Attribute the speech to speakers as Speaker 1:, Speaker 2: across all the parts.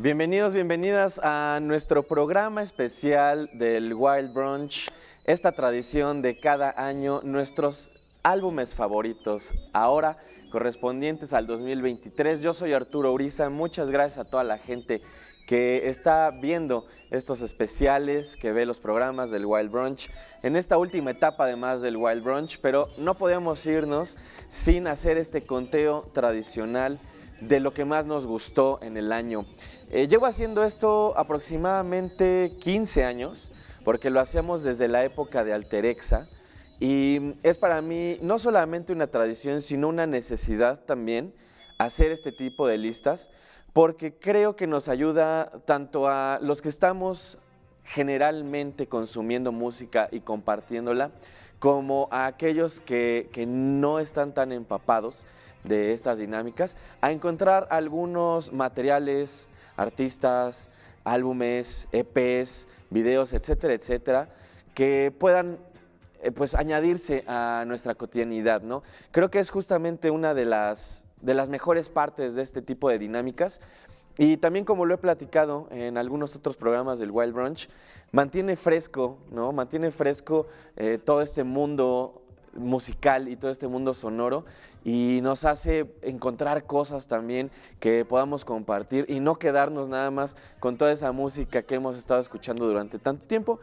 Speaker 1: Bienvenidos, bienvenidas a nuestro programa especial del Wild Brunch, esta tradición de cada año, nuestros álbumes favoritos, ahora correspondientes al 2023. Yo soy Arturo Uriza, muchas gracias a toda la gente que está viendo estos especiales, que ve los programas del Wild Brunch, en esta última etapa además del Wild Brunch, pero no podemos irnos sin hacer este conteo tradicional de lo que más nos gustó en el año. Llevo haciendo esto aproximadamente 15 años, porque lo hacíamos desde la época de Alterexa, y es para mí no solamente una tradición, sino una necesidad también hacer este tipo de listas, porque creo que nos ayuda tanto a los que estamos generalmente consumiendo música y compartiéndola, como a aquellos que no están tan empapados de estas dinámicas, a encontrar algunos materiales, artistas, álbumes, EPs, videos, etcétera, etcétera, que puedan pues añadirse a nuestra cotidianidad, ¿no? Creo que es justamente una de las mejores partes de este tipo de dinámicas. Y también, como lo he platicado en algunos otros programas del Wild Brunch, mantiene fresco, ¿no? Mantiene fresco todo este mundo musical y todo este mundo sonoro, y nos hace encontrar cosas también que podamos compartir y no quedarnos nada más con toda esa música que hemos estado escuchando durante tanto tiempo.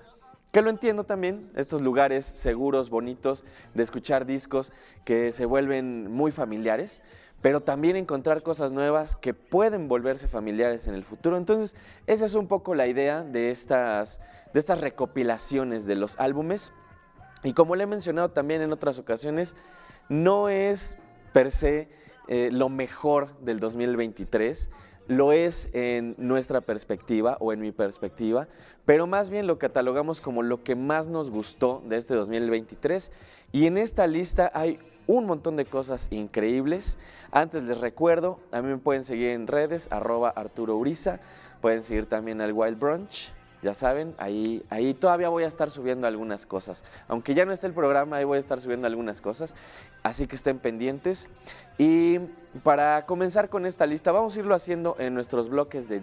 Speaker 1: Que lo entiendo también, estos lugares seguros, bonitos, de escuchar discos que se vuelven muy familiares, pero también encontrar cosas nuevas que pueden volverse familiares en el futuro. Entonces, esa es un poco la idea de estas recopilaciones de los álbumes. Y como le he mencionado también en otras ocasiones, no es per se lo mejor del 2023, lo es en nuestra perspectiva o en mi perspectiva, pero más bien lo catalogamos como lo que más nos gustó de este 2023. Y en esta lista hay un montón de cosas increíbles. Antes les recuerdo, a mí me pueden seguir en redes, @ArturoUriza, pueden seguir también al Wild Brunch. Ya saben, ahí todavía voy a estar subiendo algunas cosas. Aunque ya no esté el programa, ahí voy a estar subiendo algunas cosas. Así que estén pendientes. Y para comenzar con esta lista, vamos a irlo haciendo en nuestros bloques de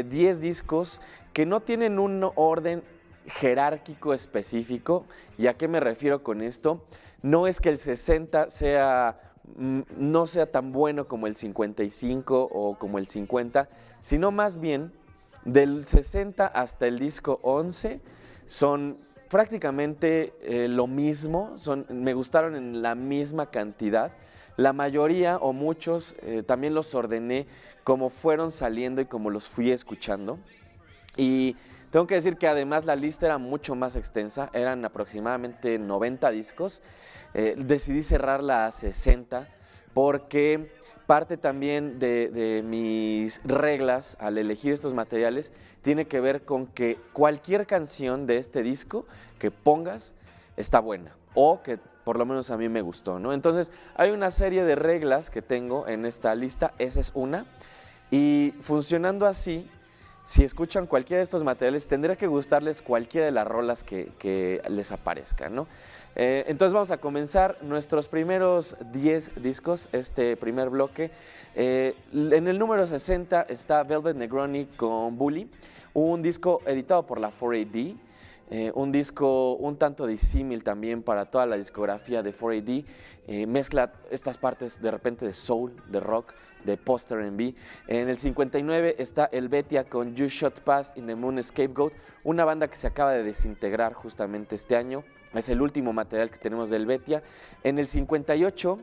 Speaker 1: 10 discos que no tienen un orden jerárquico específico. ¿Y a qué me refiero con esto? No es que el 60 no sea tan bueno como el 55 o como el 50, sino más bien del 60 hasta el disco 11 son prácticamente lo mismo, me gustaron en la misma cantidad. La mayoría o muchos también los ordené como fueron saliendo y como los fui escuchando. Y tengo que decir que además la lista era mucho más extensa, eran aproximadamente 90 discos. Decidí cerrarla a 60 porque parte también de mis reglas al elegir estos materiales tiene que ver con que cualquier canción de este disco que pongas está buena, o que por lo menos a mí me gustó, ¿no? Entonces hay una serie de reglas que tengo en esta lista, esa es una, y funcionando así, si escuchan cualquiera de estos materiales, tendría que gustarles cualquiera de las rolas que les aparezcan, ¿no? Entonces vamos a comenzar nuestros primeros 10 discos, este primer bloque. En el número 60 está Velvet Negroni con Bully, un disco editado por la 4AD. Un disco un tanto disímil también para toda la discografía de 4AD, mezcla estas partes de repente de soul, de rock, de post-R&B. En el 59 está Helvetia con You Shot Past in the Moon Scapegoat, una banda que se acaba de desintegrar justamente este año, es el último material que tenemos de Helvetia. En el 58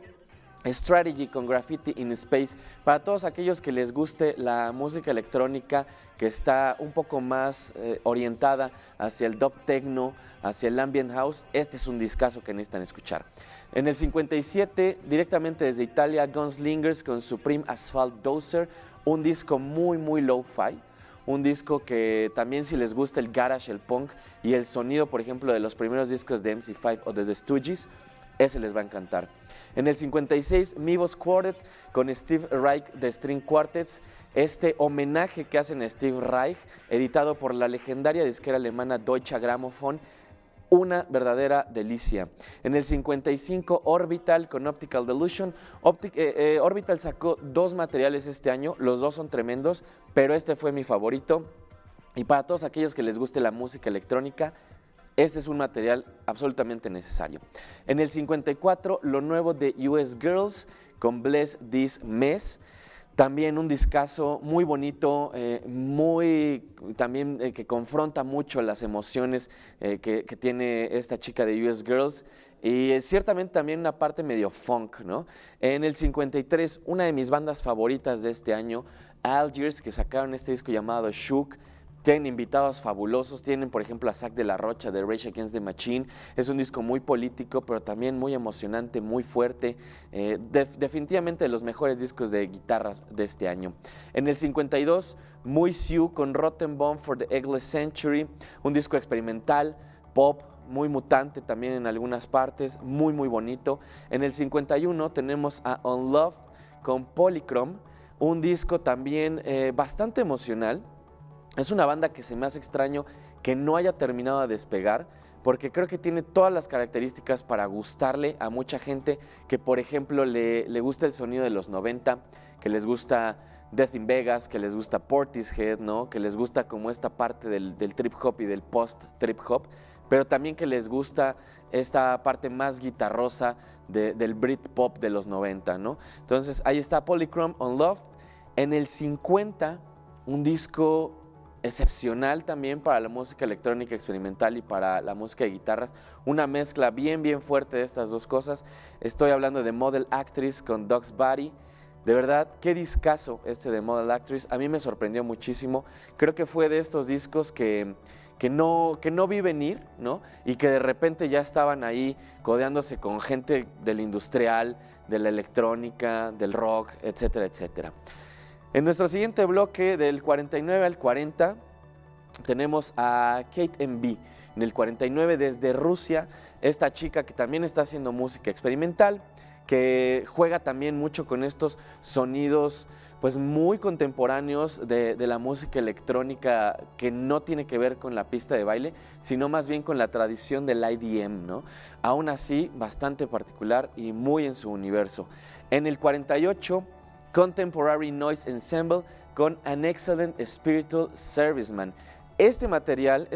Speaker 1: Strategy con Graffiti in Space, para todos aquellos que les guste la música electrónica que está un poco más orientada hacia el dub techno, hacia el ambient house, este es un discazo que necesitan escuchar. En el 57, directamente desde Italia, Gunslingers con Supreme Asphalt Dozer, un disco muy lo-fi, un disco que también, si les gusta el garage, el punk y el sonido, por ejemplo, de los primeros discos de MC5 o de The Stooges, ese les va a encantar. En el 56, Mivos Quartet con Steve Reich de String Quartets, este homenaje que hacen a Steve Reich, editado por la legendaria disquera alemana Deutsche Grammophon, una verdadera delicia. En el 55, Orbital con Optical Delusion. Orbital sacó 2 materiales este año, los 2 son tremendos, pero este fue mi favorito. Y para todos aquellos que les guste la música electrónica, este es un material absolutamente necesario. En el 54, lo nuevo de US Girls con Bless This Mess. También un discazo muy bonito, también que confronta mucho las emociones que tiene esta chica de US Girls, y ciertamente también una parte medio funk, ¿no? En el 53, una de mis bandas favoritas de este año, Algiers, que sacaron este disco llamado Shook. Tienen invitados fabulosos, tienen por ejemplo a Zack de la Rocha de Rage Against the Machine. Es un disco muy político, pero también muy emocionante, muy fuerte. Definitivamente de los mejores discos de guitarras de este año. En el 52, Muy Siu con Rotten Bomb for the Eggless Century, un disco experimental, pop, muy mutante también en algunas partes, muy bonito. En el 51 tenemos a Unloved con Polychrome, un disco también bastante emocional. Es una banda que se me hace extraño que no haya terminado de despegar, porque creo que tiene todas las características para gustarle a mucha gente que, por ejemplo, le gusta el sonido de los 90, que les gusta Death in Vegas, que les gusta Portishead, ¿no? Que les gusta como esta parte del trip hop y del post-trip hop, pero también que les gusta esta parte más guitarrosa del Britpop de los 90, ¿no? Entonces ahí está Polychrome, Unloved. En el 50, un disco excepcional también para la música electrónica experimental y para la música de guitarras, una mezcla bien fuerte de estas dos cosas. Estoy hablando de Model Actress con Dog's Body. De verdad, qué discazo este de Model Actress, a mí me sorprendió muchísimo. Creo que fue de estos discos que no vi venir, ¿no? Y que de repente ya estaban ahí codeándose con gente del industrial, de la electrónica, del rock, etcétera, etcétera. En nuestro siguiente bloque, del 49 al 40, tenemos a Kate MB. En el 49, desde Rusia, esta chica que también está haciendo música experimental, que juega también mucho con estos sonidos pues muy contemporáneos de la música electrónica, que no tiene que ver con la pista de baile, sino más bien con la tradición del IDM, ¿no? Aún así, bastante particular y muy en su universo. En el 48, Contemporary Noise Ensemble con An Excellent Spiritual Serviceman. Este material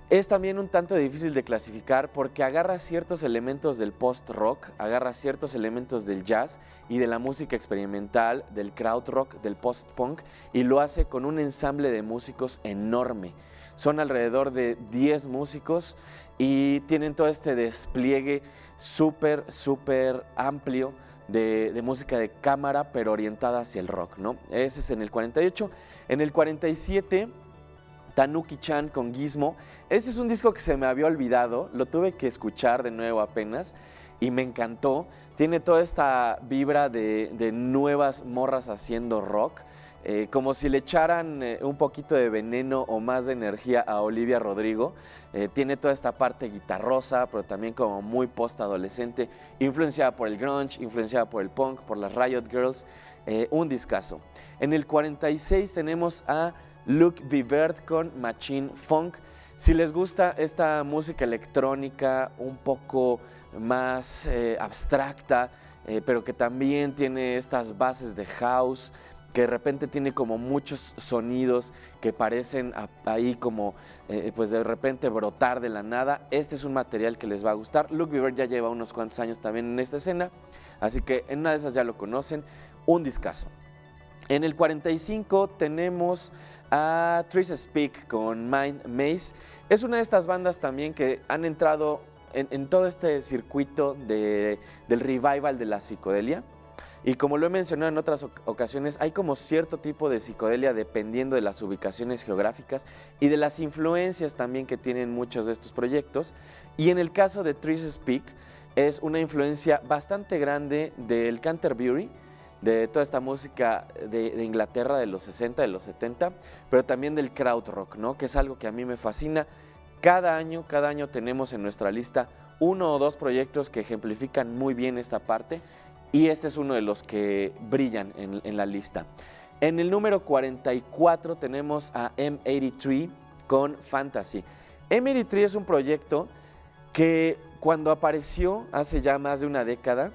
Speaker 1: es también un tanto difícil de clasificar porque agarra ciertos elementos del post-rock, agarra ciertos elementos del jazz y de la música experimental, del krautrock, del post-punk, y lo hace con un ensamble de músicos enorme. Son alrededor de 10 músicos y tienen todo este despliegue súper amplio de música de cámara, pero orientada hacia el rock, ¿no? Ese es en el 48. En el 47, Tanuki-chan con Gizmo. Este es un disco que se me había olvidado, lo tuve que escuchar de nuevo apenas y me encantó. Tiene toda esta vibra de nuevas morras haciendo rock, como si le echaran un poquito de veneno o más de energía a Olivia Rodrigo. Tiene toda esta parte guitarrosa, pero también como muy post-adolescente, influenciada por el grunge, influenciada por el punk, por las Riot Girls. Un discazo. En el 46 tenemos a Luc Vivert con Machine Funk. Si les gusta esta música electrónica un poco más abstracta, pero que también tiene estas bases de house, que de repente tiene como muchos sonidos que parecen ahí como pues de repente brotar de la nada, este es un material que les va a gustar. Luc Vivert ya lleva unos cuantos años también en esta escena, así que en una de esas ya lo conocen. Un discazo. En el 45 tenemos a Tris Speak con Mind Maze. Es una de estas bandas también que han entrado en todo este circuito del revival de la psicodelia. Y como lo he mencionado en otras ocasiones, hay como cierto tipo de psicodelia dependiendo de las ubicaciones geográficas y de las influencias también que tienen muchos de estos proyectos. Y en el caso de Tris Speak, es una influencia bastante grande del Canterbury, de toda esta música de Inglaterra de los 60, de los 70, pero también del krautrock, ¿no? Que es algo que a mí me fascina. Cada año tenemos en nuestra lista 1 o 2 proyectos que ejemplifican muy bien esta parte, y este es uno de los que brillan en la lista. En el número 44 tenemos a M83 con Fantasy. Emery Tree es un proyecto que cuando apareció hace ya más de una década,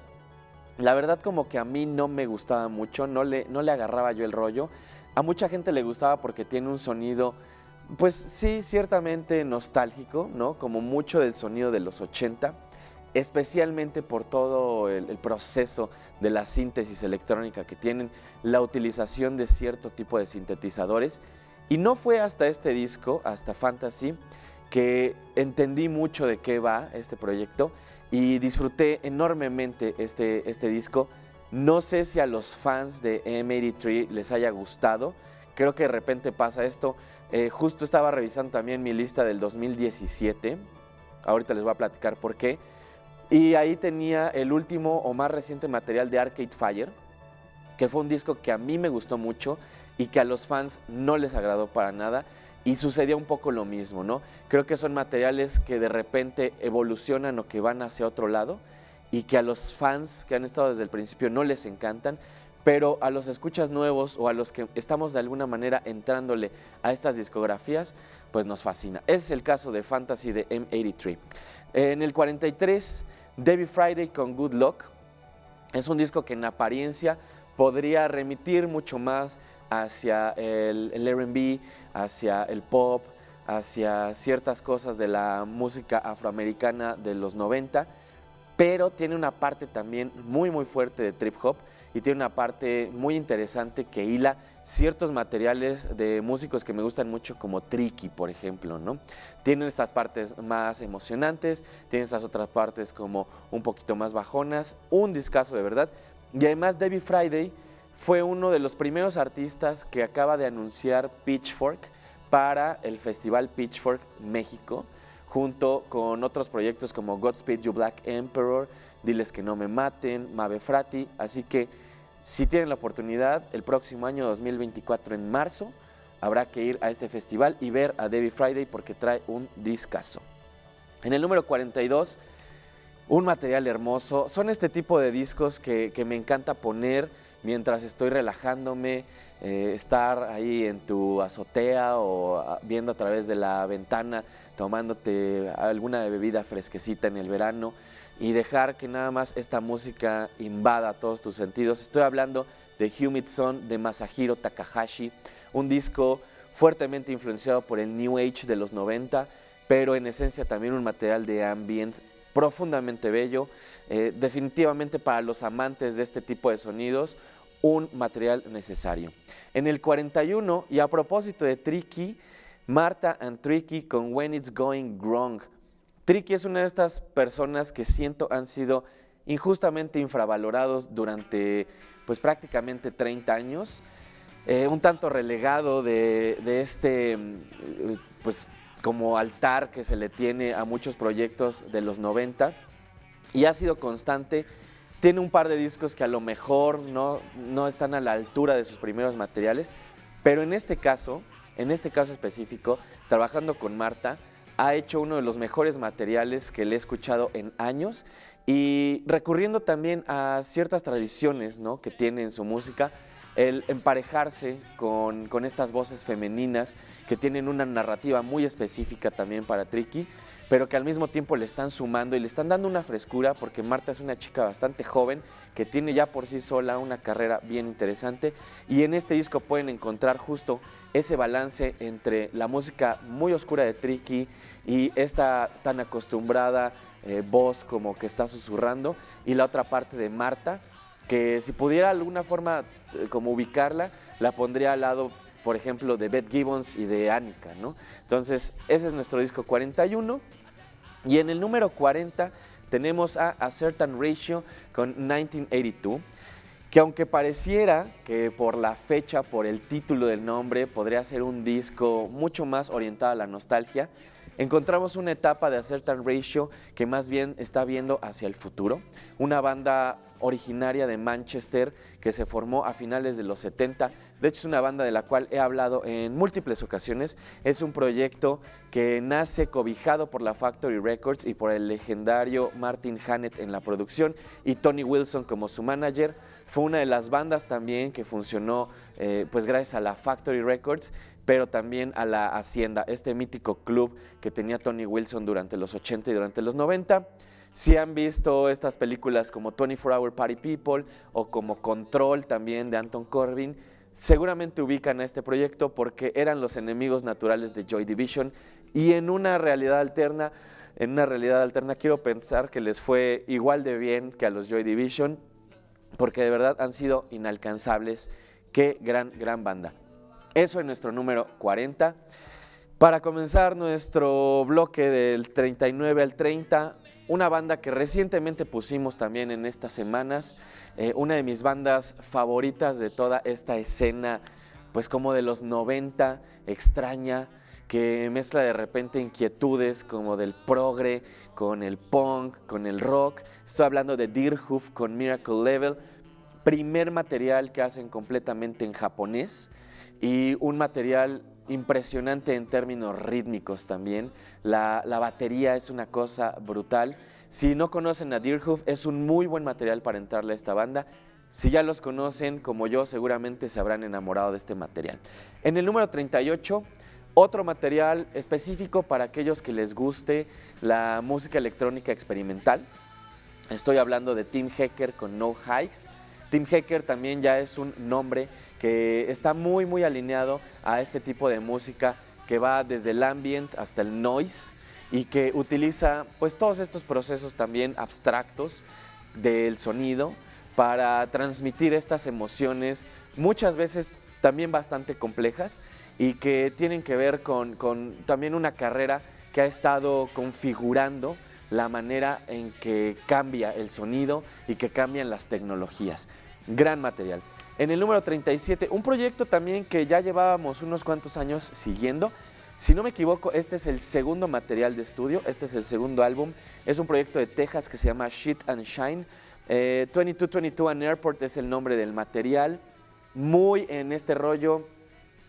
Speaker 1: la verdad como que a mí no me gustaba mucho, no le agarraba yo el rollo. A mucha gente le gustaba porque tiene un sonido, pues sí, ciertamente nostálgico, ¿no? Como mucho del sonido de los 80, especialmente por todo el proceso de la síntesis electrónica que tienen, la utilización de cierto tipo de sintetizadores. Y no fue hasta este disco, hasta Fantasy, que entendí mucho de qué va este proyecto y disfruté enormemente este disco. No sé si a los fans de Emery Tree les haya gustado, creo que de repente pasa esto. Justo estaba revisando también mi lista del 2017, ahorita les voy a platicar por qué, y ahí tenía el último o más reciente material de Arcade Fire, que fue un disco que a mí me gustó mucho y que a los fans no les agradó para nada. Y sucedía un poco lo mismo, ¿no? Creo que son materiales que de repente evolucionan o que van hacia otro lado y que a los fans que han estado desde el principio no les encantan, pero a los escuchas nuevos o a los que estamos de alguna manera entrándole a estas discografías, pues nos fascina. Ese es el caso de Fantasy de M83. En el 43, Debbie Friday con Good Luck. Es un disco que en apariencia podría remitir mucho más hacia el R&B, hacia el pop, hacia ciertas cosas de la música afroamericana de los 90, pero tiene una parte también muy fuerte de trip hop y tiene una parte muy interesante que hila ciertos materiales de músicos que me gustan mucho, como Tricky, por ejemplo, ¿no? Tienen estas partes más emocionantes, tienen estas otras partes como un poquito más bajonas, un discazo de verdad. Y además Debbie Friday fue uno de los primeros artistas que acaba de anunciar Pitchfork para el Festival Pitchfork México, junto con otros proyectos como Godspeed You Black Emperor, Diles que no me maten, Mabe Frati. Así que si tienen la oportunidad, el próximo año 2024 en marzo, habrá que ir a este festival y ver a Debbie Friday porque trae un discazo. En el número 42, un material hermoso. Son este tipo de discos que me encanta poner mientras estoy relajándome, estar ahí en tu azotea o viendo a través de la ventana, tomándote alguna bebida fresquecita en el verano y dejar que nada más esta música invada todos tus sentidos. Estoy hablando de Humid Sun de Masahiro Takahashi, un disco fuertemente influenciado por el New Age de los 90, pero en esencia también un material de ambient profundamente bello, definitivamente para los amantes de este tipo de sonidos, un material necesario. En el 41, y a propósito de Tricky, Martha and Tricky con When It's Going Wrong. Tricky es una de estas personas que siento han sido injustamente infravalorados durante pues prácticamente 30 años, un tanto relegado de este pues como altar que se le tiene a muchos proyectos de los 90 y ha sido constante. Tiene un par de discos que a lo mejor no están a la altura de sus primeros materiales, pero en este caso específico, trabajando con Martha, ha hecho uno de los mejores materiales que le he escuchado en años y recurriendo también a ciertas tradiciones, ¿no?, que tiene en su música, el emparejarse con estas voces femeninas que tienen una narrativa muy específica también para Tricky, pero que al mismo tiempo le están sumando y le están dando una frescura, porque Martha es una chica bastante joven que tiene ya por sí sola una carrera bien interesante, y en este disco pueden encontrar justo ese balance entre la música muy oscura de Tricky y esta tan acostumbrada voz como que está susurrando, y la otra parte de Martha, que si pudiera de alguna forma como ubicarla, la pondría al lado, por ejemplo, de Beth Gibbons y de Annika, ¿no? Entonces, ese es nuestro disco 41. Y en el número 40 tenemos a Certain Ratio con 1982, que aunque pareciera que por la fecha, por el título del nombre, podría ser un disco mucho más orientado a la nostalgia, encontramos una etapa de A Certain Ratio que más bien está viendo hacia el futuro. Una banda originaria de Manchester que se formó a finales de los 70. De hecho, es una banda de la cual he hablado en múltiples ocasiones. Es un proyecto que nace cobijado por la Factory Records y por el legendario Martin Hannett en la producción y Tony Wilson como su manager. Fue una de las bandas también que funcionó pues gracias a la Factory Records, pero también a la Hacienda, este mítico club que tenía Tony Wilson durante los 80 y durante los 90. Si han visto estas películas como 24 Hour Party People o como Control también de Anton Corbijn, seguramente ubican a este proyecto porque eran los enemigos naturales de Joy Division y en una realidad alterna quiero pensar que les fue igual de bien que a los Joy Division porque de verdad han sido inalcanzables. Qué gran banda. Eso en nuestro número 40. Para comenzar nuestro bloque del 39 al 30, una banda que recientemente pusimos también en estas semanas, una de mis bandas favoritas de toda esta escena, pues como de los 90, extraña, que mezcla de repente inquietudes como del progre, con el punk, con el rock. Estoy hablando de Deerhoof con Miracle Level, primer material que hacen completamente en japonés y un material impresionante en términos rítmicos también. La batería es una cosa brutal. Si no conocen a Deerhoof, es un muy buen material para entrarle a esta banda. Si ya los conocen, como yo, seguramente se habrán enamorado de este material. En el número 38, otro material específico para aquellos que les guste la música electrónica experimental. Estoy hablando de Tim Hecker con No Hikes. Tim Hecker también ya es un nombre que está muy alineado a este tipo de música que va desde el ambient hasta el noise y que utiliza pues todos estos procesos también abstractos del sonido para transmitir estas emociones muchas veces también bastante complejas y que tienen que ver con también una carrera que ha estado configurando la manera en que cambia el sonido y que cambian las tecnologías. Gran material. En el número 37, un proyecto también que ya llevábamos unos cuantos años siguiendo. Si no me equivoco, este es el segundo material de estudio, este es el segundo álbum. Es un proyecto de Texas que se llama Shit and Shine. 2222 and Airport es el nombre del material. Muy en este rollo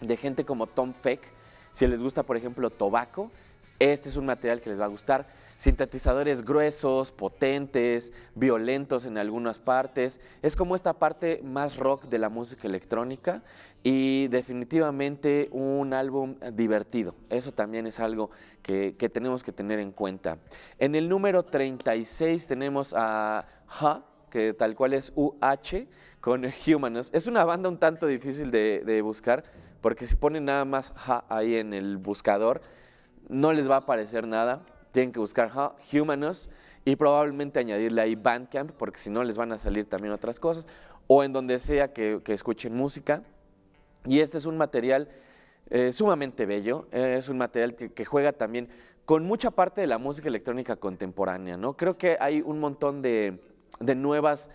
Speaker 1: de gente como Tom Feck. Si les gusta, por ejemplo, Tobacco, este es un material que les va a gustar. Sintetizadores gruesos, potentes, violentos en algunas partes. Es como esta parte más rock de la música electrónica y definitivamente un álbum divertido. Eso también es algo que tenemos que tener en cuenta. En el número 36 tenemos a Ha, que tal cual es UH, con Humanus. Es una banda un tanto difícil de buscar porque si ponen nada más Ha ahí en el buscador, no les va a aparecer nada. Tienen que buscar Humanus y probablemente añadirle ahí Bandcamp, porque si no les van a salir también otras cosas, o en donde sea que escuchen música. Y este es un material sumamente bello, es un material que juega también con mucha parte de la música electrónica contemporánea, ¿no? Creo que hay un montón de nuevas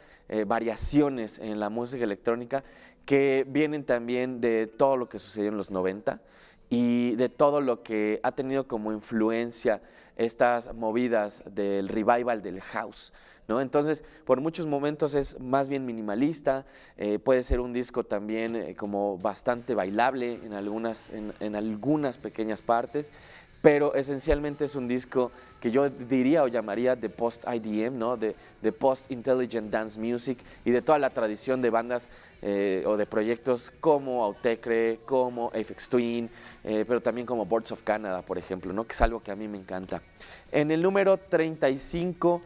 Speaker 1: variaciones en la música electrónica que vienen también de todo lo que sucedió en los 90 y de todo lo que ha tenido como influencia estas movidas del revival del house, ¿no? Entonces, por muchos momentos es más bien minimalista, puede ser un disco también como bastante bailable en algunas pequeñas partes, pero esencialmente es un disco que yo diría o llamaría de post-IDM, ¿no? de post-intelligent dance music y de toda la tradición de bandas o de proyectos como Autechre, como Aphex Twin, pero también como Boards of Canada, por ejemplo, ¿no? Que es algo que a mí me encanta. En el número 35,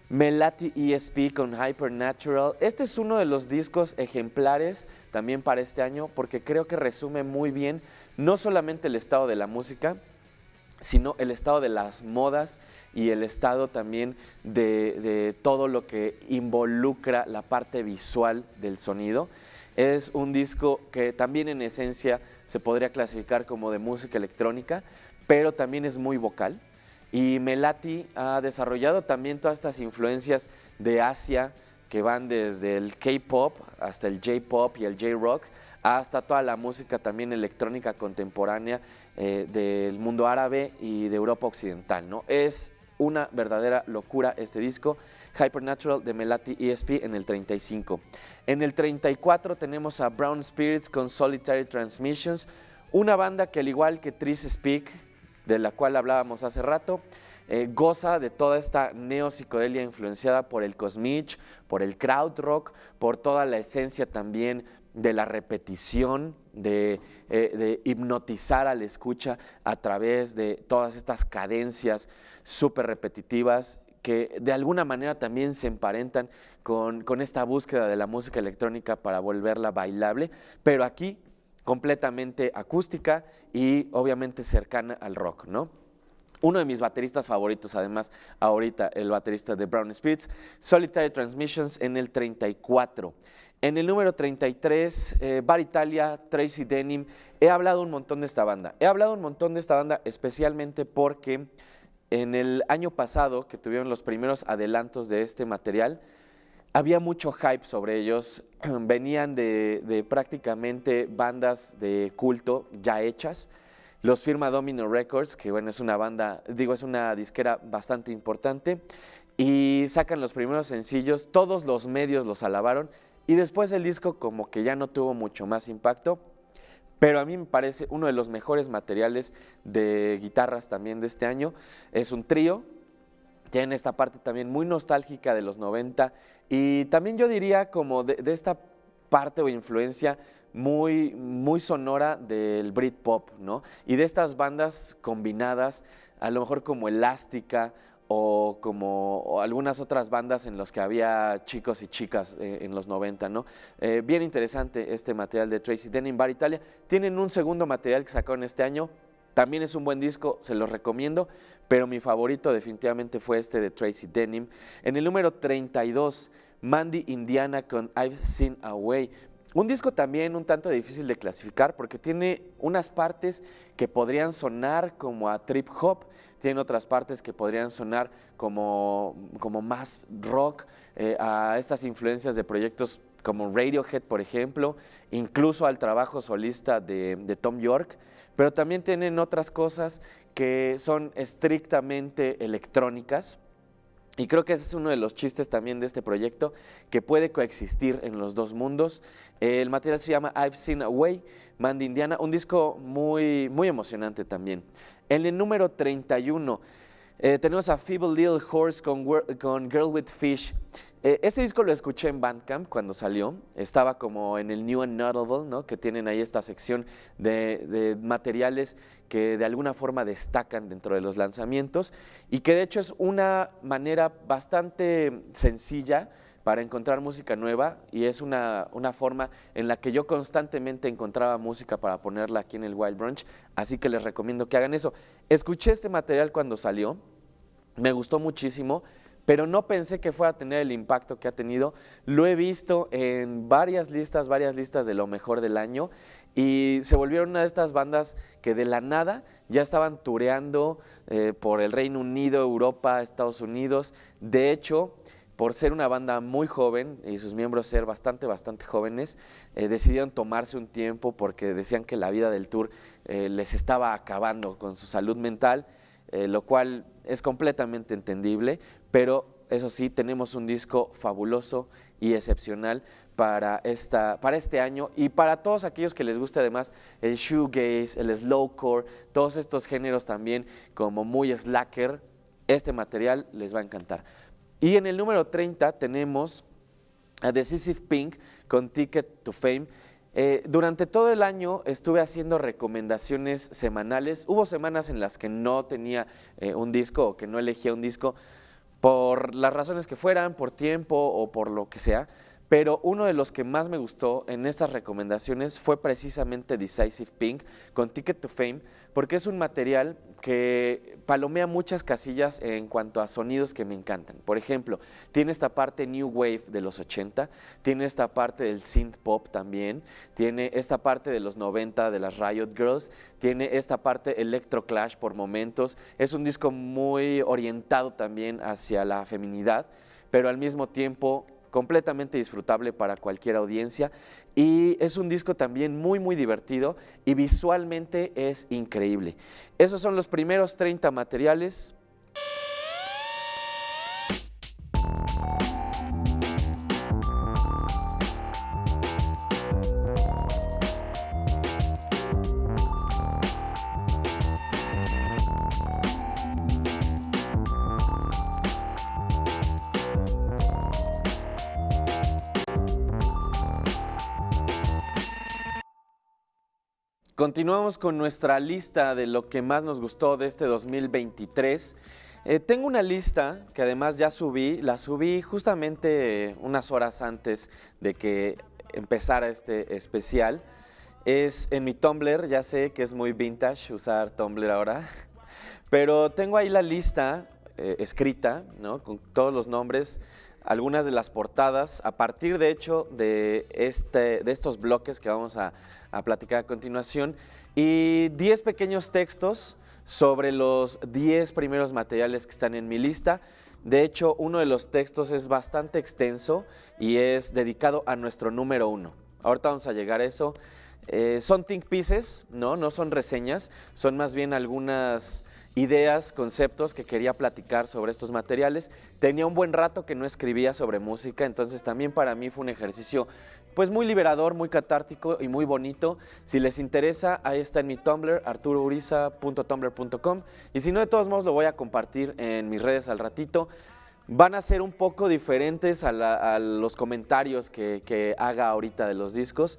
Speaker 1: Melati ESP con Hypernatural. Este es uno de los discos ejemplares también para este año porque creo que resume muy bien no solamente el estado de la música, sino el estado de las modas y el estado también de todo lo que involucra la parte visual del sonido. Es un disco que también en esencia se podría clasificar como de música electrónica, pero también es muy vocal. Y Melati ha desarrollado también todas estas influencias de Asia que van desde el K-pop hasta el J-pop y el J-rock, hasta toda la música también electrónica contemporánea del mundo árabe y de Europa occidental, ¿no? Es una verdadera locura este disco. Hypernatural de Melati ESP en el 35. En el 34 tenemos a Brown Spirits con Solitary Transmissions, una banda que al igual que Tris Speak, de la cual hablábamos hace rato, goza de toda esta neopsicodelia influenciada por el cosmich, por el krautrock, por toda la esencia también de la repetición, de hipnotizar al escucha a través de todas estas cadencias súper repetitivas que de alguna manera también se emparentan con esta búsqueda de la música electrónica para volverla bailable, pero aquí completamente acústica y obviamente cercana al rock, ¿no? Uno de mis bateristas favoritos, además, ahorita el baterista de Brown Spirits, Solitary Transmissions en el 34. En el número 33, Bar Italia, Tracy Denim. He hablado un montón de esta banda. Especialmente porque en el año pasado, que tuvieron los primeros adelantos de este material, había mucho hype sobre ellos. Venían de prácticamente bandas de culto ya hechas. Los firma Domino Records, que bueno, es una disquera bastante importante, y sacan los primeros sencillos, todos los medios los alabaron, y después el disco como que ya no tuvo mucho más impacto, pero a mí me parece uno de los mejores materiales de guitarras también de este año. Es un trío, tiene esta parte también muy nostálgica de los 90, y también yo diría como de esta parte o influencia muy, muy sonora del Britpop, ¿no? Y de estas bandas combinadas, a lo mejor como Elástica o algunas otras bandas en las que había chicos y chicas en los 90, ¿no? Bien interesante este material de Tracy Denim, Bar Italia. Tienen un segundo material que sacaron este año, también es un buen disco, se los recomiendo, pero mi favorito definitivamente fue este de Tracy Denim. En el número 32, Mandy Indiana con I've Seen a Way. Un disco también un tanto difícil de clasificar porque tiene unas partes que podrían sonar como a trip hop, tiene otras partes que podrían sonar como más rock, a estas influencias de proyectos como Radiohead, por ejemplo, incluso al trabajo solista de Thom Yorke, pero también tienen otras cosas que son estrictamente electrónicas. Y creo que ese es uno de los chistes también de este proyecto, que puede coexistir en los dos mundos. El material se llama I've Seen a Way, Mandy Indiana, un disco muy, muy emocionante también. En el número 31 tenemos a Feeble Little Horse con Girl with Fish. Este disco lo escuché en Bandcamp cuando salió, estaba como en el New and Notable, ¿no? Que tienen ahí esta sección de materiales que de alguna forma destacan dentro de los lanzamientos y que de hecho es una manera bastante sencilla para encontrar música nueva y es una forma en la que yo constantemente encontraba música para ponerla aquí en el Wild Brunch, así que les recomiendo que hagan eso. Escuché este material cuando salió, me gustó muchísimo, pero no pensé que fuera a tener el impacto que ha tenido. Lo he visto en varias listas de lo mejor del año y se volvieron una de estas bandas que de la nada ya estaban tureando por el Reino Unido, Europa, Estados Unidos. De hecho, por ser una banda muy joven y sus miembros ser bastante jóvenes, decidieron tomarse un tiempo porque decían que la vida del tour les estaba acabando con su salud mental, lo cual es completamente entendible, pero eso sí, tenemos un disco fabuloso y excepcional para este año y para todos aquellos que les guste además el shoegaze, el slowcore, todos estos géneros también como muy slacker, este material les va a encantar. Y en el número 30 tenemos a Decisive Pink con Ticket to Fame. Durante todo el año estuve haciendo recomendaciones semanales. Hubo semanas en las que no tenía un disco o que no elegía un disco por las razones que fueran, por tiempo o por lo que sea. Pero uno de los que más me gustó en estas recomendaciones fue precisamente Decisive Pink con Ticket to Fame, porque es un material que palomea muchas casillas en cuanto a sonidos que me encantan. Por ejemplo, tiene esta parte New Wave de los 80, tiene esta parte del synth pop también, tiene esta parte de los 90 de las Riot Girls, tiene esta parte Electro Clash por momentos. Es un disco muy orientado también hacia la feminidad, pero al mismo tiempo completamente disfrutable para cualquier audiencia y es un disco también muy divertido y visualmente es increíble. Esos son los primeros 30 materiales. Continuamos con nuestra lista de lo que más nos gustó de este 2023. Tengo una lista que además ya la subí justamente unas horas antes de que empezara este especial. Es en mi Tumblr, ya sé que es muy vintage usar Tumblr ahora, pero tengo ahí la lista escrita, ¿no? Con todos los nombres, algunas de las portadas, a partir de hecho de estos bloques que vamos a platicar a continuación, y 10 pequeños textos sobre los 10 primeros materiales que están en mi lista. De hecho, uno de los textos es bastante extenso y es dedicado a nuestro número 1. Ahorita vamos a llegar a eso. Son think pieces, no son reseñas, son más bien algunas ideas, conceptos que quería platicar sobre estos materiales. Tenía un buen rato que no escribía sobre música, entonces también para mí fue un ejercicio pues muy liberador, muy catártico y muy bonito. Si les interesa, ahí está en mi Tumblr, arturouriza.tumblr.com, y si no, de todos modos lo voy a compartir en mis redes al ratito. Van a ser un poco diferentes a los comentarios que haga ahorita de los discos,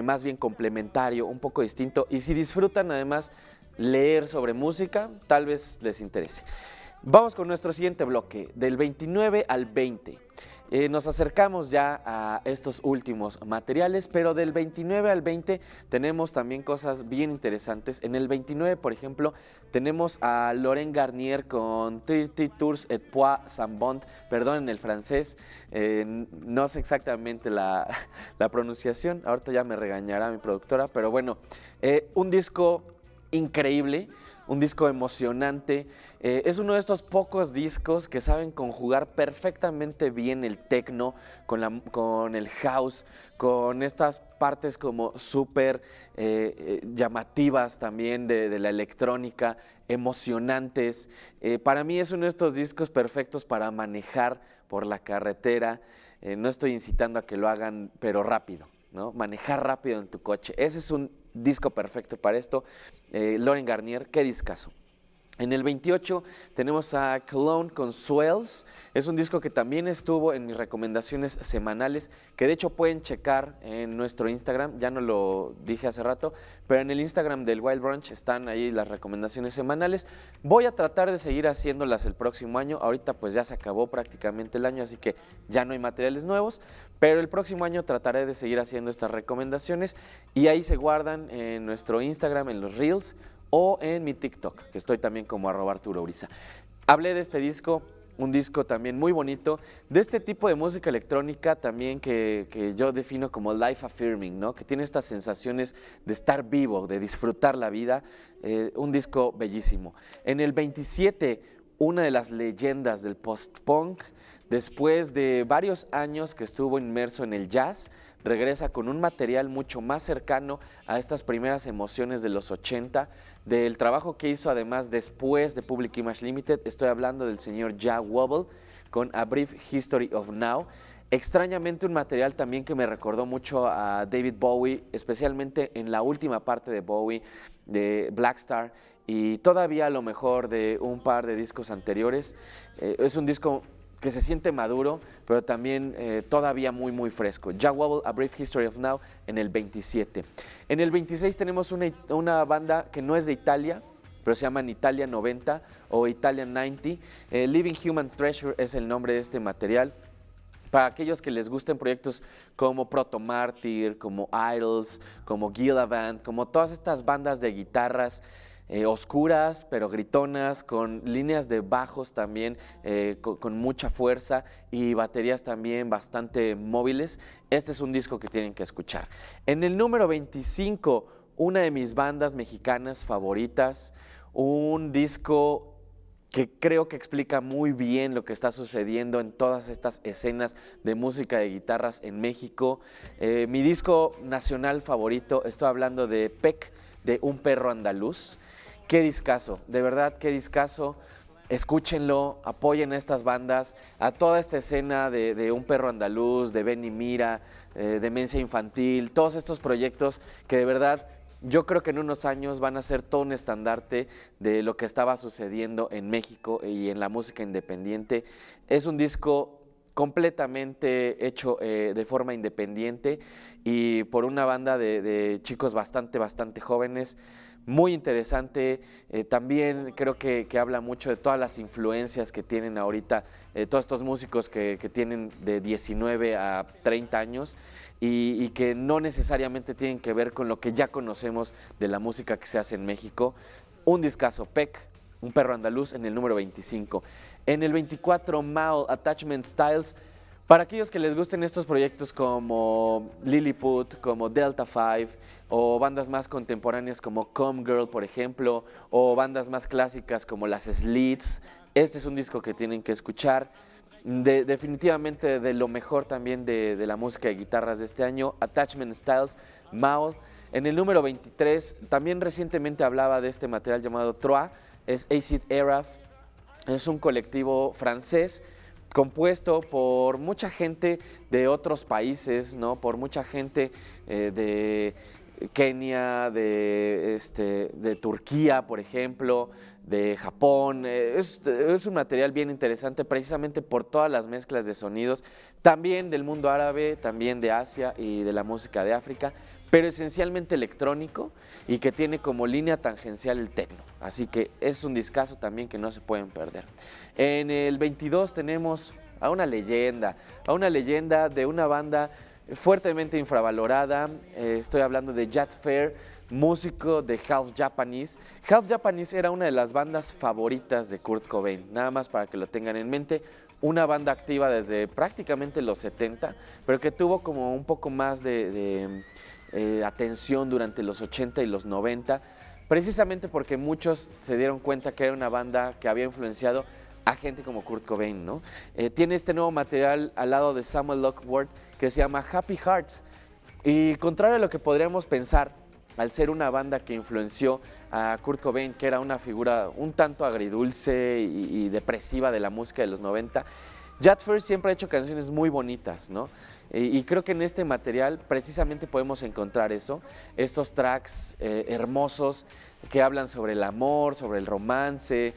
Speaker 1: más bien complementario, un poco distinto, y si disfrutan además leer sobre música, tal vez les interese. Vamos con nuestro siguiente bloque, del 29 al 20. Nos acercamos ya a estos últimos materiales, pero del 29 al 20 tenemos también cosas bien interesantes. En el 29, por ejemplo, tenemos a Laurent Garnier con 30 Tours et Poids sans Bond, perdón en el francés, no sé exactamente la pronunciación, ahorita ya me regañará mi productora, pero bueno, un disco increíble, un disco emocionante. Es uno de estos pocos discos que saben conjugar perfectamente bien el techno con el house, con estas partes como súper llamativas también de la electrónica, emocionantes. Para mí es uno de estos discos perfectos para manejar por la carretera. No estoy incitando a que lo hagan, pero rápido, ¿no? Manejar rápido en tu coche. Ese es un disco perfecto para esto. Laurent Garnier, qué discazo. En el 28 tenemos a Cologne con Swells. Es un disco que también estuvo en mis recomendaciones semanales, que de hecho pueden checar en nuestro Instagram. Ya no lo dije hace rato, pero en el Instagram del Wild Brunch están ahí las recomendaciones semanales. Voy a tratar de seguir haciéndolas el próximo año. Ahorita pues ya se acabó prácticamente el año, así que ya no hay materiales nuevos, pero el próximo año trataré de seguir haciendo estas recomendaciones y ahí se guardan en nuestro Instagram, en los Reels, o en mi TikTok, que estoy también como @ArturoUriza. Hablé de este disco, un disco también muy bonito, de este tipo de música electrónica también que yo defino como life affirming, ¿no? Que tiene estas sensaciones de estar vivo, de disfrutar la vida, un disco bellísimo. En el 27, una de las leyendas del post-punk, después de varios años que estuvo inmerso en el jazz, regresa con un material mucho más cercano a estas primeras emociones de los 80, del trabajo que hizo además después de Public Image Limited. Estoy hablando del señor Jah Wobble con A Brief History of Now. Extrañamente un material también que me recordó mucho a David Bowie, especialmente en la última parte de Bowie, de Black Star, y todavía a lo mejor de un par de discos anteriores. Es un disco que se siente maduro, pero también todavía muy fresco. Jah Wobble, A Brief History of Now, en el 27. En el 26 tenemos una banda que no es de Italia, pero se llaman Italia 90 o Italian 90. Living Human Treasure es el nombre de este material. Para aquellos que les gusten proyectos como Proto Martyr, como Idols, como Gillavant, como todas estas bandas de guitarras oscuras pero gritonas, con líneas de bajos también con mucha fuerza y baterías también bastante móviles, este es un disco que tienen que escuchar. En el número 25, una de mis bandas mexicanas favoritas, un disco que creo que explica muy bien lo que está sucediendo en todas estas escenas de música de guitarras en México. Mi disco nacional favorito, estoy hablando de Peck, de Un Perro Andaluz. Qué discazo, de verdad qué discazo. Escúchenlo, apoyen a estas bandas, a toda esta escena de Un Perro Andaluz, de Benny Mira, Demencia Infantil, todos estos proyectos que de verdad yo creo que en unos años van a ser todo un estandarte de lo que estaba sucediendo en México y en la música independiente. Es un disco completamente hecho de forma independiente y por una banda de chicos bastante jóvenes. Muy interesante, también creo que habla mucho de todas las influencias que tienen ahorita todos estos músicos que tienen de 19 a 30 años y que no necesariamente tienen que ver con lo que ya conocemos de la música que se hace en México. Un discazo, Peck, un perro andaluz, en el número 25. En el 24, Mao, Attachment Styles. Para aquellos que les gusten estos proyectos como Lilliput, como Delta 5, o bandas más contemporáneas como Come Girl, por ejemplo, o bandas más clásicas como las Slits, este es un disco que tienen que escuchar. Definitivamente de lo mejor también de la música de guitarras de este año, Attachment Styles, Mao. En el número 23, también recientemente hablaba de este material llamado Trois, es Acid Era, es un colectivo francés compuesto por mucha gente de otros países, ¿no? Por mucha gente de Kenia, de Turquía, por ejemplo, de Japón. Es un material bien interesante precisamente por todas las mezclas de sonidos, también del mundo árabe, también de Asia y de la música de África, pero esencialmente electrónico y que tiene como línea tangencial el techno. Así que es un discazo también que no se pueden perder. En el 22 tenemos a una leyenda de una banda fuertemente infravalorada. Estoy hablando de Jad Fair, músico de Half Japanese. Half Japanese era una de las bandas favoritas de Kurt Cobain, nada más para que lo tengan en mente. Una banda activa desde prácticamente los 70, pero que tuvo como un poco más de atención durante los 80 y los 90, precisamente porque muchos se dieron cuenta que era una banda que había influenciado a gente como Kurt Cobain, ¿no? Tiene este nuevo material al lado de Samuel Lockwood que se llama Happy Hearts, y contrario a lo que podríamos pensar, al ser una banda que influenció a Kurt Cobain, que era una figura un tanto agridulce y depresiva de la música de los 90, Jad Fair siempre ha hecho canciones muy bonitas, ¿no? Y creo que en este material precisamente podemos encontrar eso, estos tracks hermosos que hablan sobre el amor, sobre el romance,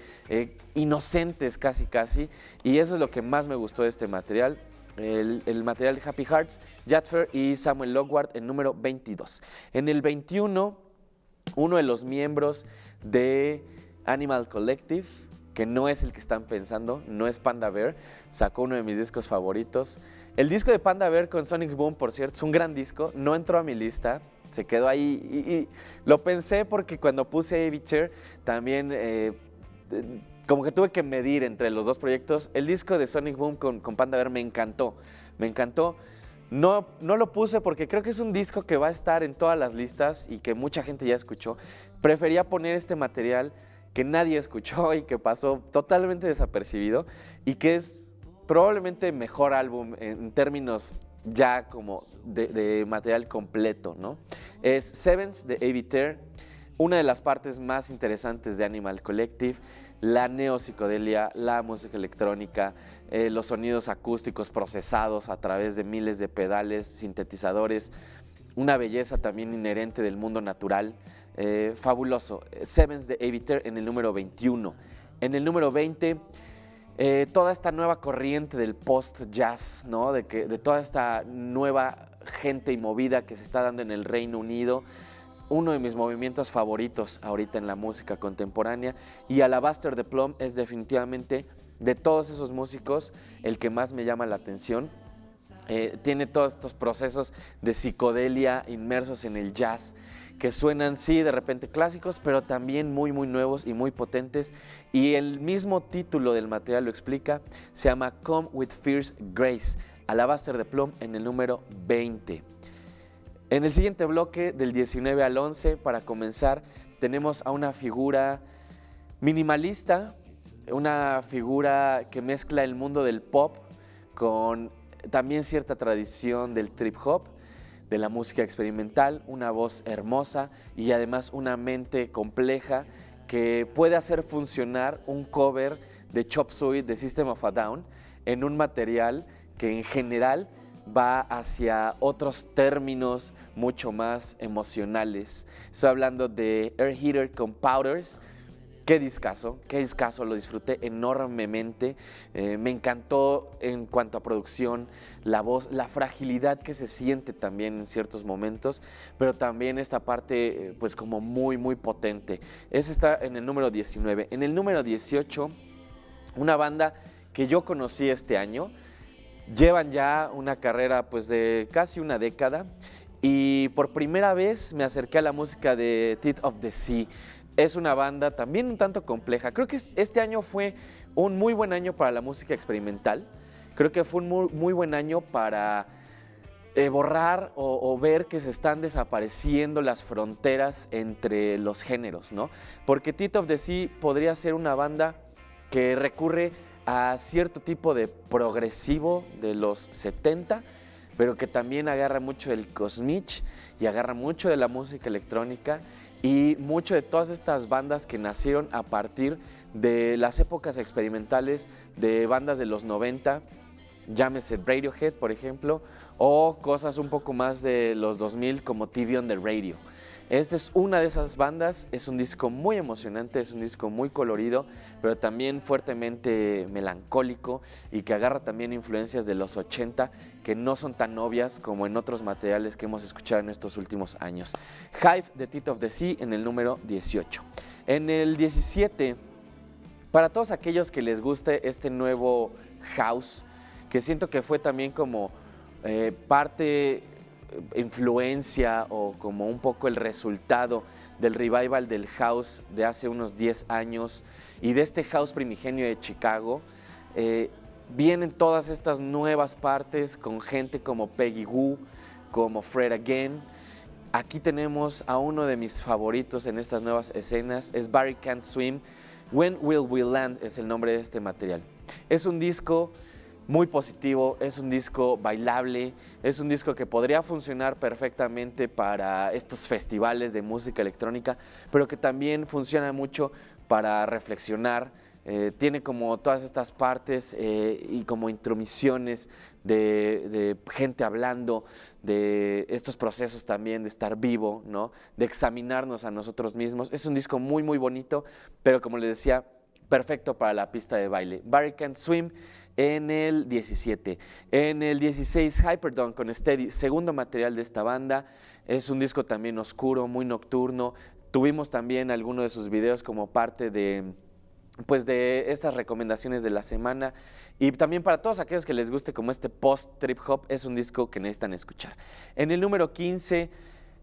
Speaker 1: inocentes casi, y eso es lo que más me gustó de este material. El material de Happy Hearts, Jad Fair y Samuel Lockwood en número 22. En el 21, uno de los miembros de Animal Collective, que no es el que están pensando, no es Panda Bear, sacó uno de mis discos favoritos. El disco de Panda Bear con Sonic Boom, por cierto, es un gran disco, no entró a mi lista, se quedó ahí y lo pensé porque cuando puse Heavy Chair también como que tuve que medir entre los dos proyectos. El disco de Sonic Boom con Panda Bear me encantó. No lo puse porque creo que es un disco que va a estar en todas las listas y que mucha gente ya escuchó. Prefería poner este material que nadie escuchó y que pasó totalmente desapercibido y que es probablemente mejor álbum en términos ya como de material completo, ¿no? Es Sevens de Avi Ter, una de las partes más interesantes de Animal Collective, la neopsicodelia, la música electrónica, los sonidos acústicos procesados a través de miles de pedales, sintetizadores, una belleza también inherente del mundo natural, fabuloso. Sevens de Avi Ter en el número 21. En el número 20, toda esta nueva corriente del post-jazz, ¿no? de toda esta nueva gente y movida que se está dando en el Reino Unido, uno de mis movimientos favoritos ahorita en la música contemporánea, y Alabaster the Plum es definitivamente de todos esos músicos el que más me llama la atención. Tiene todos estos procesos de psicodelia inmersos en el jazz que suenan, sí, de repente clásicos, pero también muy nuevos y muy potentes, y el mismo título del material lo explica, se llama Come with Fierce Grace, Alabaster the Plum en el número 20. En el siguiente bloque, del 19 al 11, para comenzar, tenemos a una figura minimalista, una figura que mezcla el mundo del pop con también cierta tradición del trip hop, de la música experimental, una voz hermosa y además una mente compleja que puede hacer funcionar un cover de Chop Suey de System of a Down en un material que en general va hacia otros términos mucho más emocionales. Estoy hablando de Air Heater con Powders, qué discazo, lo disfruté enormemente, me encantó en cuanto a producción, la voz, la fragilidad que se siente también en ciertos momentos, pero también esta parte pues como muy muy potente. Ese está en el número 19. En el número 18, una banda que yo conocí este año, llevan ya una carrera pues de casi una década y por primera vez me acerqué a la música de Teeth of the Sea. Es una banda también un tanto compleja. Creo que este año fue un muy buen año para la música experimental. Creo que fue un muy buen año para borrar o ver que se están desapareciendo las fronteras entre los géneros, ¿no? Porque Teeth of the Sea podría ser una banda que recurre a cierto tipo de progresivo de los 70, pero que también agarra mucho del cosmich y agarra mucho de la música electrónica y mucho de todas estas bandas que nacieron a partir de las épocas experimentales de bandas de los 90, llámese Radiohead, por ejemplo, o cosas un poco más de los 2000 como TV on the Radio. Esta es una de esas bandas, es un disco muy emocionante, es un disco muy colorido, pero también fuertemente melancólico y que agarra también influencias de los 80 que no son tan obvias como en otros materiales que hemos escuchado en estos últimos años. Hive de Teeth of the Sea en el número 18. En el 17, para todos aquellos que les guste este nuevo house, que siento que fue también como parte influencia o como un poco el resultado del revival del house de hace unos 10 años y de este house primigenio de Chicago, vienen todas estas nuevas partes con gente como Peggy Gou, como Fred Again. Aquí tenemos a uno de mis favoritos en estas nuevas escenas, es Barry Can't Swim, When Will We Land es el nombre de este material. Es un disco muy positivo, es un disco bailable, es un disco que podría funcionar perfectamente para estos festivales de música electrónica, pero que también funciona mucho para reflexionar. Tiene como todas estas partes y como intromisiones de gente hablando, de estos procesos también de estar vivo, ¿no? De examinarnos a nosotros mismos. Es un disco muy muy bonito, pero como les decía, perfecto para la pista de baile. Barry Can't Swim en el 17. En el 16, Hyperdunk con Steady, segundo material de esta banda. Es un disco también oscuro, muy nocturno. Tuvimos también algunos de sus videos como parte de estas recomendaciones de la semana. Y también para todos aquellos que les guste como este post-trip hop, es un disco que necesitan escuchar. En el número 15,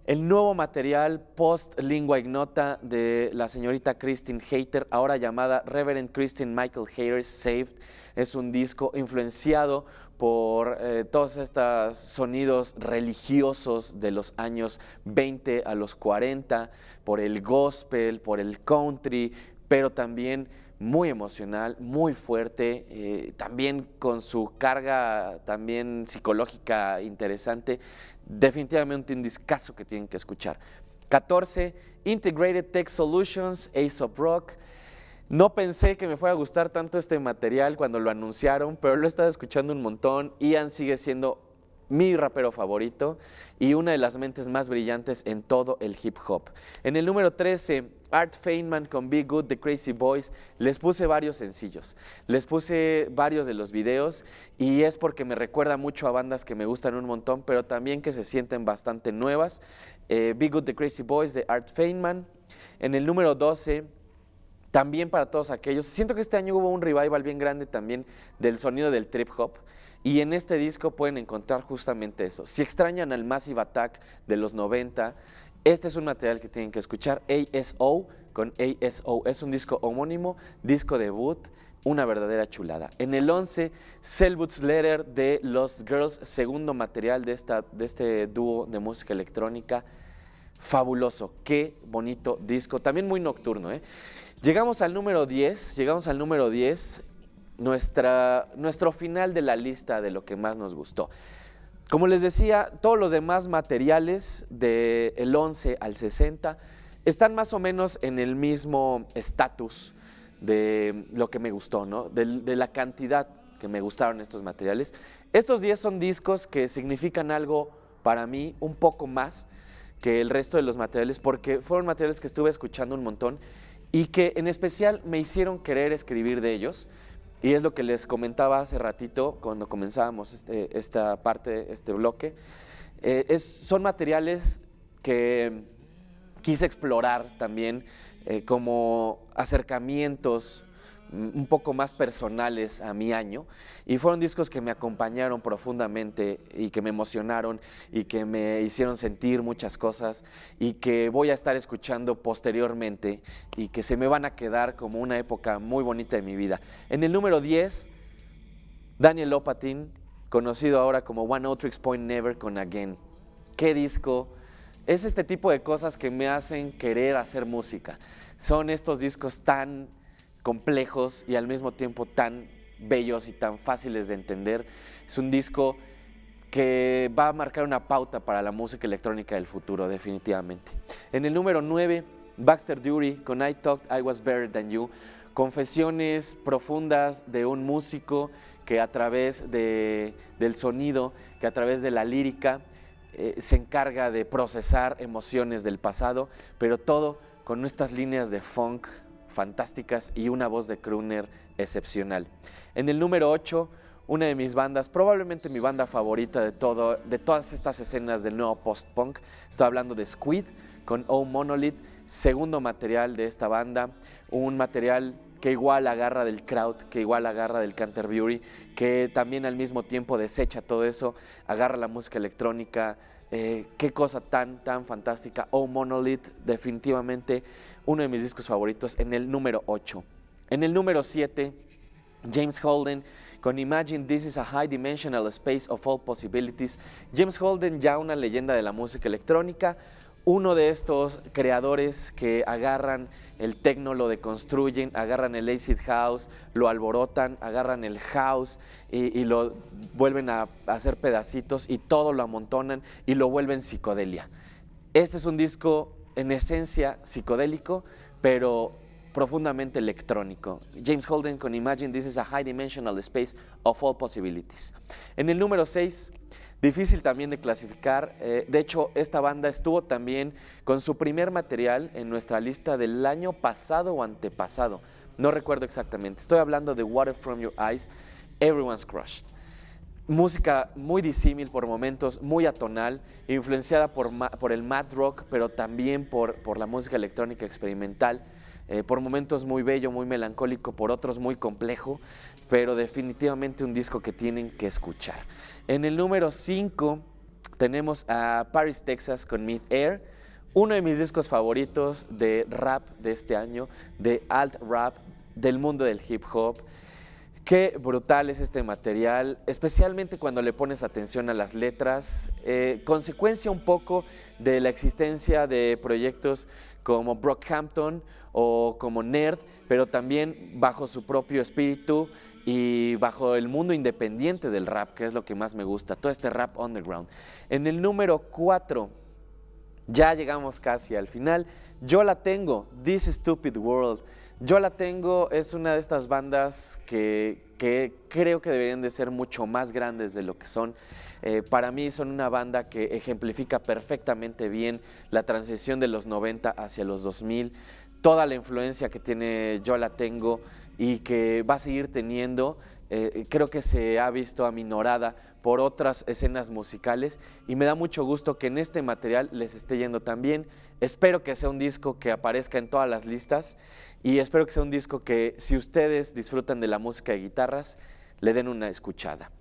Speaker 1: el nuevo material post-lingua ignota de la señorita Christine Hayter, ahora llamada Reverend Christine Michael Hayter Saved. Es un disco influenciado por todos estos sonidos religiosos de los años 20 a los 40, por el gospel, por el country, pero también muy emocional, muy fuerte, también con su carga también psicológica interesante. Definitivamente un discazo que tienen que escuchar. 14, Integrated Tech Solutions, Aesop Rock. No pensé que me fuera a gustar tanto este material cuando lo anunciaron, pero lo he estado escuchando un montón. Ian sigue siendo mi rapero favorito y una de las mentes más brillantes en todo el hip hop. En el número 13, Art Feynman con Be Good, The Crazy Boys. Les puse varios sencillos, les puse varios de los videos y es porque me recuerda mucho a bandas que me gustan un montón, pero también que se sienten bastante nuevas. Be Good, The Crazy Boys de Art Feynman. En el número 12, también para todos aquellos, siento que este año hubo un revival bien grande también del sonido del trip hop. Y en este disco pueden encontrar justamente eso. Si extrañan al Massive Attack de los 90, este es un material que tienen que escuchar. ASO con ASO. Es un disco homónimo, disco debut, una verdadera chulada. En el 11, Selwood's Letter de Lost Girls, segundo material de este dúo de música electrónica. Fabuloso, qué bonito disco, también muy nocturno. Llegamos al número 10, nuestro final de la lista de lo que más nos gustó. Como les decía, todos los demás materiales del 11 al 60 están más o menos en el mismo estatus de lo que me gustó, ¿no? De la cantidad que me gustaron estos materiales. Estos 10 son discos que significan algo para mí un poco más que el resto de los materiales, porque fueron materiales que estuve escuchando un montón y que en especial me hicieron querer escribir de ellos. Y es lo que les comentaba hace ratito cuando comenzábamos esta parte, este bloque. Son materiales que quise explorar también como acercamientos un poco más personales a mi año, y fueron discos que me acompañaron profundamente y que me emocionaron y que me hicieron sentir muchas cosas y que voy a estar escuchando posteriormente y que se me van a quedar como una época muy bonita de mi vida. En el número 10, Daniel Lopatin, conocido ahora como One Tricks Point Never con Again. ¿Qué disco? Es este tipo de cosas que me hacen querer hacer música. Son estos discos tan complejos y al mismo tiempo tan bellos y tan fáciles de entender. Es un disco que va a marcar una pauta para la música electrónica del futuro, definitivamente. En el número 9, Baxter Dury con I Thought I Was Better Than You. Confesiones profundas de un músico que a través del sonido, que a través de la lírica, se encarga de procesar emociones del pasado, pero todo con estas líneas de funk fantásticas y una voz de crooner excepcional. En el número 8, una de mis bandas, probablemente mi banda favorita de todas estas escenas del nuevo post-punk. Estoy hablando de Squid con Oh Monolith, segundo material de esta banda, un material que igual agarra del crowd, que igual agarra del Canterbury, que también al mismo tiempo desecha todo eso, agarra la música electrónica. Qué cosa tan fantástica. Oh Monolith, definitivamente uno de mis discos favoritos. En el número 8. En el número 7, James Holden con Imagine This Is a High Dimensional Space of All Possibilities. James Holden, ya una leyenda de la música electrónica, uno de estos creadores que agarran el techno, lo deconstruyen, agarran el acid house, lo alborotan, agarran el house y lo vuelven a hacer pedacitos y todo lo amontonan y lo vuelven psicodelia. Este es un disco en esencia psicodélico, pero profundamente electrónico. James Holden con Imagine This Is a High Dimensional Space of All Possibilities. En el número 6, difícil también de clasificar. De hecho, esta banda estuvo también con su primer material en nuestra lista del año pasado o antepasado. No recuerdo exactamente. Estoy hablando de Water From Your Eyes, Everyone's Crush. Música muy disímil por momentos, muy atonal, influenciada por el mad rock, pero también por la música electrónica experimental. Por momentos muy bello, muy melancólico, por otros muy complejo, pero definitivamente un disco que tienen que escuchar. En el número 5 tenemos a Paris, Texas con Mid Air, uno de mis discos favoritos de rap de este año, de alt rap, del mundo del hip hop. Qué brutal es este material, especialmente cuando le pones atención a las letras, consecuencia un poco de la existencia de proyectos como Brockhampton o como Nerd, pero también bajo su propio espíritu y bajo el mundo independiente del rap, que es lo que más me gusta, todo este rap underground. En el número 4, ya llegamos casi al final, Yo La Tengo, This Stupid World. Yo La Tengo es una de estas bandas que creo que deberían de ser mucho más grandes de lo que son. Para mí son una banda que ejemplifica perfectamente bien la transición de los 90 hacia los 2000, toda la influencia que tiene Yo La Tengo y que va a seguir teniendo. Creo que se ha visto aminorada por otras escenas musicales y me da mucho gusto que en este material les esté yendo tan bien. Espero que sea un disco que aparezca en todas las listas y espero que sea un disco que, si ustedes disfrutan de la música de guitarras, le den una escuchada.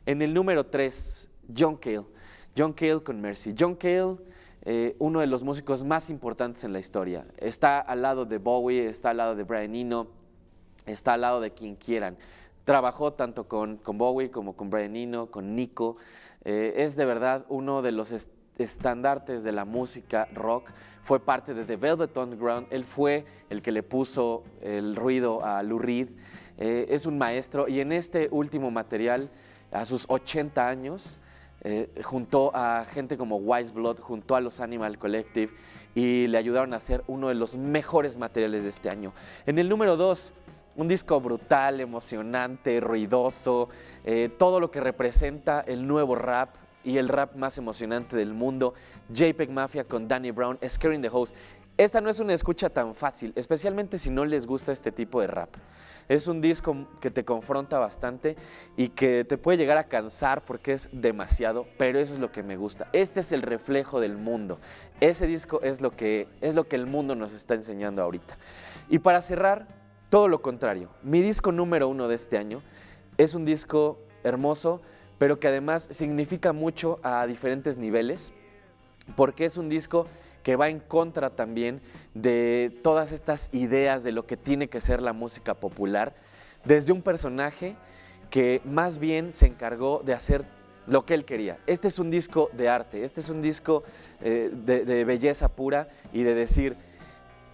Speaker 1: En el número 3, John Cale con Mercy. John Cale, uno de los músicos más importantes en la historia. Está al lado de Bowie, está al lado de Brian Eno, está al lado de quien quieran. Trabajó tanto con Bowie como con Brian Eno, con Nico. Es de verdad uno de los estandartes de la música rock. Fue parte de The Velvet Underground. Él fue el que le puso el ruido a Lou Reed. Es un maestro y en este último material, a sus 80 años, juntó a gente como Wise Blood, juntó a los Animal Collective y le ayudaron a hacer uno de los mejores materiales de este año. En el número 2, un disco brutal, emocionante, ruidoso, todo lo que representa el nuevo rap y el rap más emocionante del mundo. JPEG Mafia con Danny Brown, Scaring the Host. Esta no es una escucha tan fácil, especialmente si no les gusta este tipo de rap. Es un disco que te confronta bastante y que te puede llegar a cansar porque es demasiado, pero eso es lo que me gusta. Este es el reflejo del mundo. Ese disco es lo que el mundo nos está enseñando ahorita. Y para cerrar, todo lo contrario. Mi disco número 1 de este año es un disco hermoso, pero que además significa mucho a diferentes niveles, porque es un disco que va en contra también de todas estas ideas de lo que tiene que ser la música popular, desde un personaje que más bien se encargó de hacer lo que él quería. Este es un disco de arte, este es un disco de belleza pura y de decir,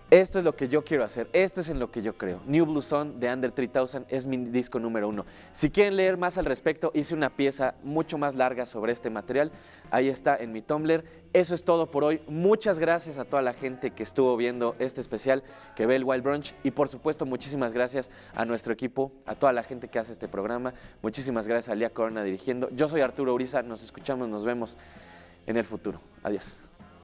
Speaker 1: esto es lo que yo quiero hacer, esto es en lo que yo creo. New Blue Sun de Under 3000 es mi disco número 1. Si quieren leer más al respecto, hice una pieza mucho más larga sobre este material. Ahí está en mi Tumblr. Eso es todo por hoy. Muchas gracias a toda la gente que estuvo viendo este especial, que ve el Wild Brunch. Y por supuesto, muchísimas gracias a nuestro equipo, a toda la gente que hace este programa. Muchísimas gracias a Lía Corona dirigiendo. Yo soy Arturo Uriza. Nos escuchamos, nos vemos en el futuro. Adiós.